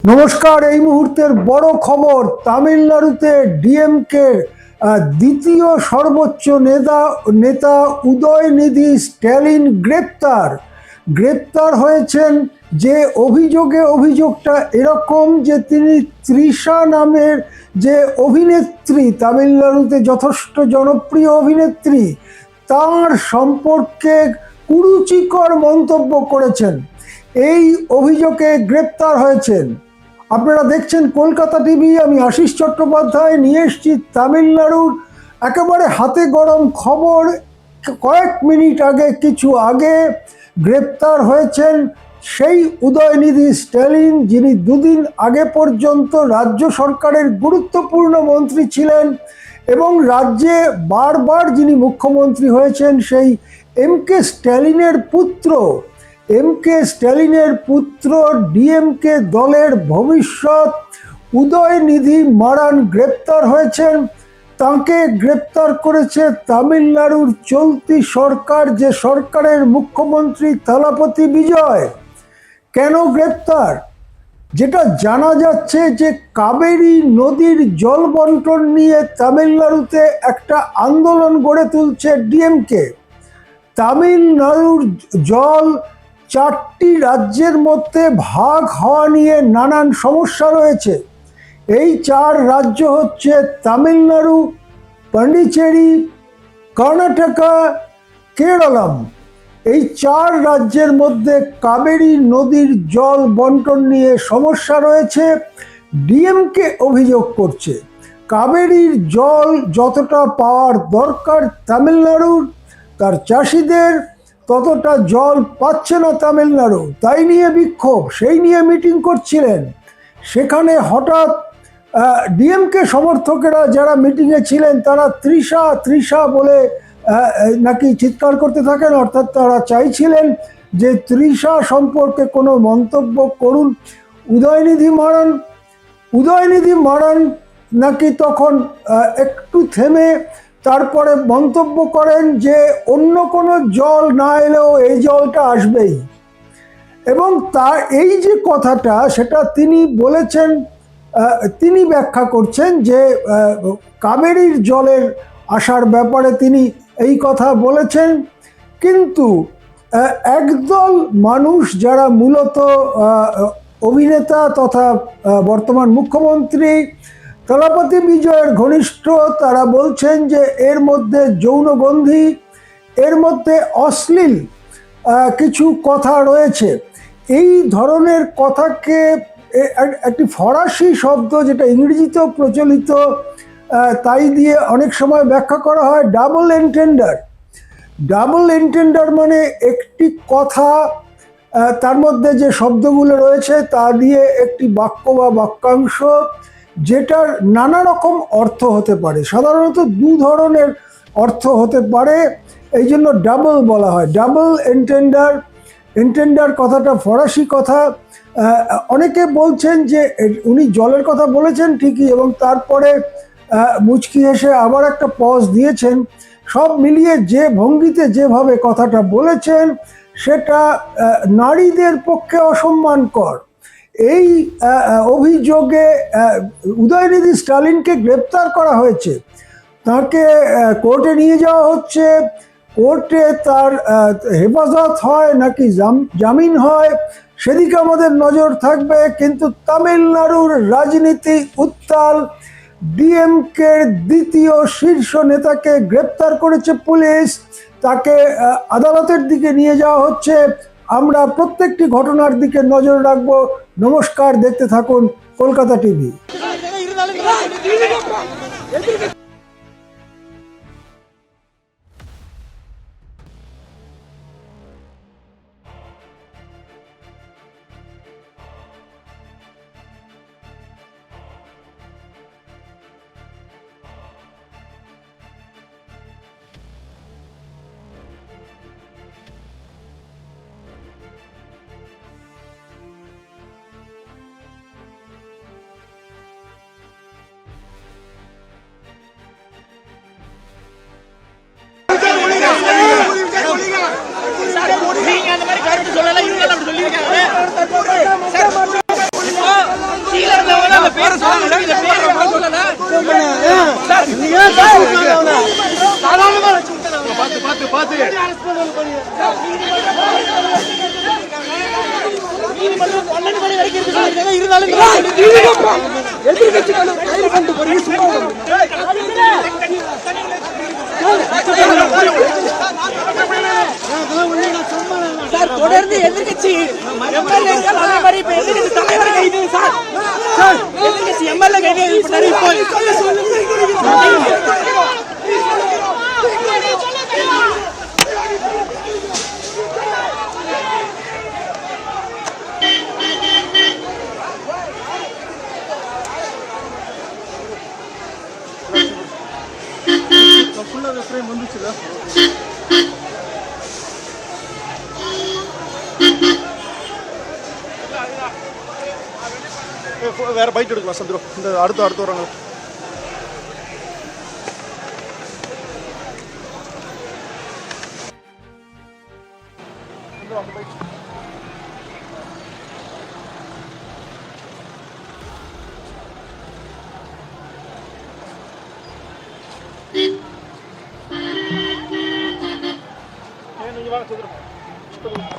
নমস্কার। এই মুহূর্তের বড় খবর, তামিলনাড়ুতে ডিএমকে দ্বিতীয় সর্বোচ্চ নেতা উদয়নিধি স্ট্যালিন গ্রেপ্তার হয়েছেন। যে অভিযোগটা এরকম যে তিনি তৃষা নামের যে অভিনেত্রী, তামিলনাড়ুতে যথেষ্ট জনপ্রিয় অভিনেত্রী, তার সম্পর্কে কুরুচিকর মন্তব্য করেছেন। এই অভিযোগে গ্রেপ্তার হয়েছেন। আপনারা দেখছেন কলকাতা টিভি। আমি আশিস চট্টোপাধ্যায় নিয়ে এসেছি তামিলনাড়ুর একেবারে হাতে গরম খবর। কয়েক মিনিট আগে, কিছু আগে গ্রেপ্তার হয়েছেন সেই উদয়নিধি স্ট্যালিন, যিনি দুদিন আগে পর্যন্ত রাজ্য সরকারের গুরুত্বপূর্ণ মন্ত্রী ছিলেন এবং রাজ্যে বারবার যিনি মুখ্যমন্ত্রী হয়েছেন সেই এম কে স্ট্যালিনের পুত্র ডিএমকে দলের ভবিষ্যৎ উদয়নিধি মারান গ্রেপ্তার হয়েছেন। তাকে গ্রেপ্তার করেছে তামিলনাড়ুর চলতি সরকার, যে সরকারের মুখ্যমন্ত্রী থালাপতি বিজয়। কেন গ্রেপ্তার? যেটা জানা যাচ্ছে যে কাবেরী নদীর জল বন্টন নিয়ে তামিলনাড়ুতে একটা আন্দোলন গড়ে তুলছে ডিএমকে। তামিলনাড়ুর জল 4টি রাজ্যের মধ্যে ভাগ হওয়া নিয়ে নানান সমস্যা রয়েছে। এই 4 রাজ্য হচ্ছে তামিলনাড়ু, পন্ডিচেরি, কর্ণাটকা, কেরলম। এই 4 রাজ্যের মধ্যে কাবেরী নদীর জল বন্টন নিয়ে সমস্যা রয়েছে। ডিএমকে অভিযোগ করছে কাবেরীর জল যতটা পাওয়ার দরকার তামিলনাড়ুর, তার চাষিদের ততটা জল পাচ্ছে না তামিলনাড়ু। তাই নিয়ে বিক্ষোভ, সেই নিয়ে মিটিং করছিলেন। সেখানে হঠাৎ ডিএমকে সমর্থকেরা যারা মিটিংয়ে ছিলেন তারা তৃষা বলে নাকি চিৎকার করতে থাকেন। অর্থাৎ তারা চাইছিলেন যে তৃষা সম্পর্কে কোনো মন্তব্য করুন উদয়নিধি মারান নাকি তখন একটু থেমে তারপরে মন্তব্য করেন যে অন্য কোনো জল না এলেও এই জলটা আসবেই। এবং তার এই যে কথাটা, সেটা তিনি বলেছেন, তিনি ব্যাখ্যা করছেন যে কাবেরীর জলের আসার ব্যাপারে তিনি এই কথা বলেছেন। কিন্তু একদল মানুষ যারা মূলত অভিনেতা তথা বর্তমান মুখ্যমন্ত্রী থালাপতি বিজয়ের ঘনিষ্ঠ, তারা বলছেন যে এর মধ্যে যৌনগন্ধি, এর মধ্যে অশ্লীল কিছু কথা রয়েছে। এই ধরনের কথাকে একটি ফরাসি শব্দ, যেটা ইংরেজিতেও প্রচলিত, তাই দিয়ে অনেক সময় ব্যাখ্যা করা হয় ডাবল এন্টেন্ডার। মানে একটি কথা, তার মধ্যে যে শব্দগুলো রয়েছে তা দিয়ে একটি বাক্য বা বাক্যাংশ, যেটার নানা রকম অর্থ হতে পারে। সাধারণত 2 ধরনের অর্থ হতে পারে, এই জন্য ডাবল বলা হয়। ডাবল এন্টেন্ডার কথাটা ফরাসি কথা। অনেকে বলছেন যে উনি জলের কথা বলেছেন ঠিকই, এবং তারপরে মুচকি হেসে আবার একটা পজ দিয়েছেন। সব মিলিয়ে যে ভঙ্গিতে যেভাবে কথাটা বলেছেন সেটা নারীদের পক্ষে অসম্মানকর। এই অভিযোগে উদয়নিধি স্ট্যালিনকে গ্রেপ্তার করা হয়েছে। তাকে কোর্টে নিয়ে যাওয়া হচ্ছে। কোর্টে তার হেফাজত হয় নাকি জামিন হয় সেদিকে আমাদের নজর থাকবে। কিন্তু তামিলনাড়ুর রাজনীতি উত্তাল। ডিএমকের দ্বিতীয় শীর্ষ নেতাকে গ্রেপ্তার করেছে পুলিশ। তাকে আদালতের দিকে নিয়ে যাওয়া হচ্ছে। আমরা প্রত্যেকটি ঘটনার দিকে নজর রাখবো। নমস্কার, দেখতে থাকুন কলকাতা টিভি। அந்த மாதிரி கருத்து சொல்லல, இவங்க அப்படி சொல்லியிருக்காங்க. தொடர்ந்து எதிர்கட்சி எம்எல்ஏக்கள் அதே மாதிரி இப்ப எதிர்கட்சி தலைவர் கைது சார் எதிர்கட்சி எம்எல்ஏ கைது வேற பைட் எடுக்கலாம் சந்திரம் இந்த அடுத்து வராங்க நீங்க வாங்க சந்திரம்